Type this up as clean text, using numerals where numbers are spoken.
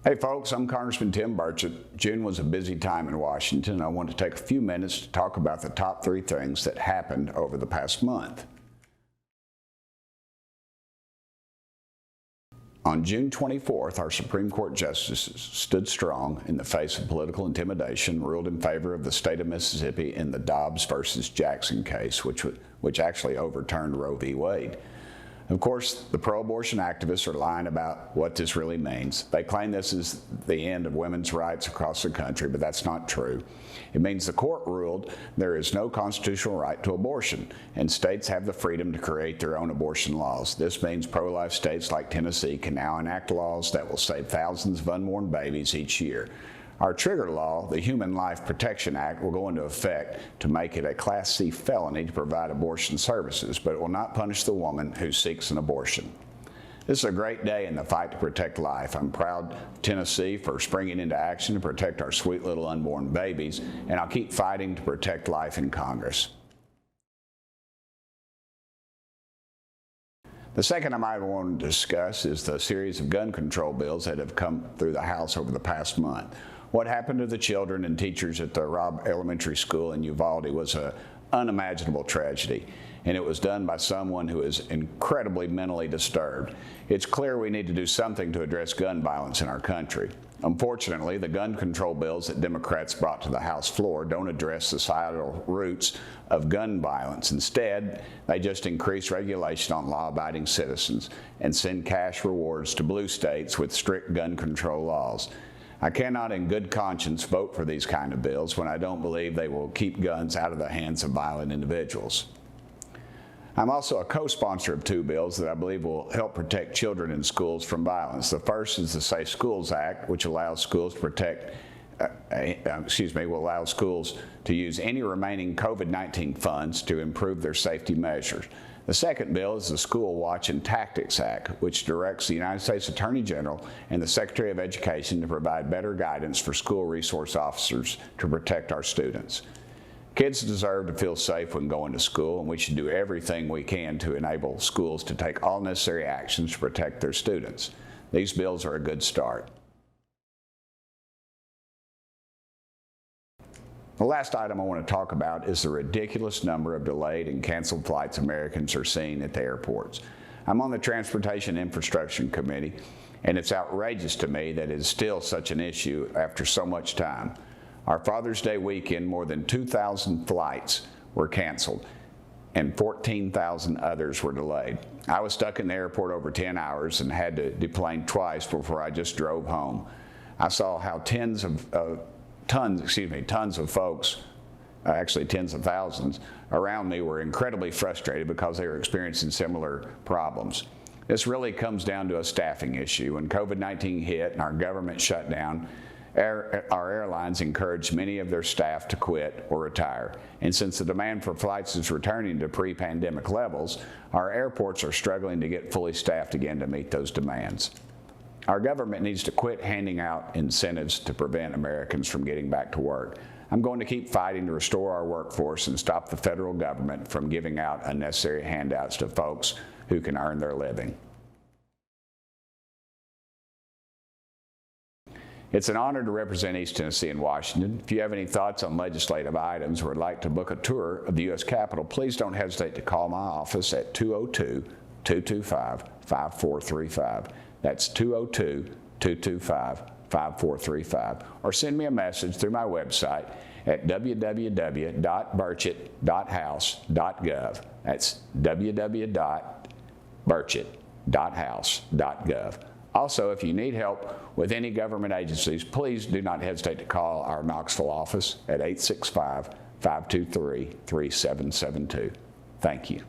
Hey folks, I'm Congressman Tim Burchett. June was a busy time in Washington, and I want to take a few minutes to talk about the top 3 things that happened over the past month. On June 24th, our Supreme Court justices stood strong in the face of political intimidation, ruled in favor of the state of Mississippi in the Dobbs versus Jackson case, which actually overturned Roe v. Wade. Of course, the pro-abortion activists are lying about what this really means. They claim this is the end of women's rights across the country, but that's not true. It means the court ruled there is no constitutional right to abortion, and states have the freedom to create their own abortion laws. This means pro-life states like Tennessee can now enact laws that will save thousands of unborn babies each year. Our trigger law, the Human Life Protection Act, will go into effect to make it a Class C felony to provide abortion services, but it will not punish the woman who seeks an abortion. This is a great day in the fight to protect life. I'm proud of Tennessee for springing into action to protect our sweet little unborn babies, and I'll keep fighting to protect life in Congress. The second item I want to discuss is the series of gun control bills that have come through the House over the past month. What happened to the children and teachers at the Robb Elementary School in Uvalde was an unimaginable tragedy, and it was done by someone who is incredibly mentally disturbed. It's clear we need to do something to address gun violence in our country. Unfortunately, the gun control bills that Democrats brought to the House floor don't address societal roots of gun violence. Instead, they just increase regulation on law-abiding citizens and send cash rewards to blue states with strict gun control laws. I cannot in good conscience vote for these kind of bills when I don't believe they will keep guns out of the hands of violent individuals. I'm also a co-sponsor of 2 bills that I believe will help protect children in schools from violence. The first is the Safe Schools Act, which allows schools to will allow schools to use any remaining COVID-19 funds to improve their safety measures. The second bill is the School Watch and Tactics Act, which directs the United States Attorney General and the Secretary of Education to provide better guidance for school resource officers to protect our students. Kids deserve to feel safe when going to school, and we should do everything we can to enable schools to take all necessary actions to protect their students. These bills are a good start. The last item I want to talk about is the ridiculous number of delayed and canceled flights Americans are seeing at the airports. I'm on the Transportation Infrastructure Committee, and it's outrageous to me that it is still such an issue after so much time. Our Father's Day weekend, more than 2,000 flights were canceled, and 14,000 others were delayed. I was stuck in the airport over 10 hours and had to deplane twice before I just drove home. I saw how tons of folks, actually tens of thousands, around me were incredibly frustrated because they were experiencing similar problems. This really comes down to a staffing issue. When COVID-19 hit and our government shut down, our airlines encouraged many of their staff to quit or retire. And since the demand for flights is returning to pre-pandemic levels, our airports are struggling to get fully staffed again to meet those demands. Our government needs to quit handing out incentives to prevent Americans from getting back to work. I'm going to keep fighting to restore our workforce and stop the federal government from giving out unnecessary handouts to folks who can earn their living. It's an honor to represent East Tennessee and Washington. If you have any thoughts on legislative items or would like to book a tour of the U.S. Capitol, please don't hesitate to call my office at 202-225-5435. That's 202-225-5435. Or send me a message through my website at www.burchett.house.gov. That's www.burchett.house.gov. Also, if you need help with any government agencies, please do not hesitate to call our Knoxville office at 865-523-3772. Thank you.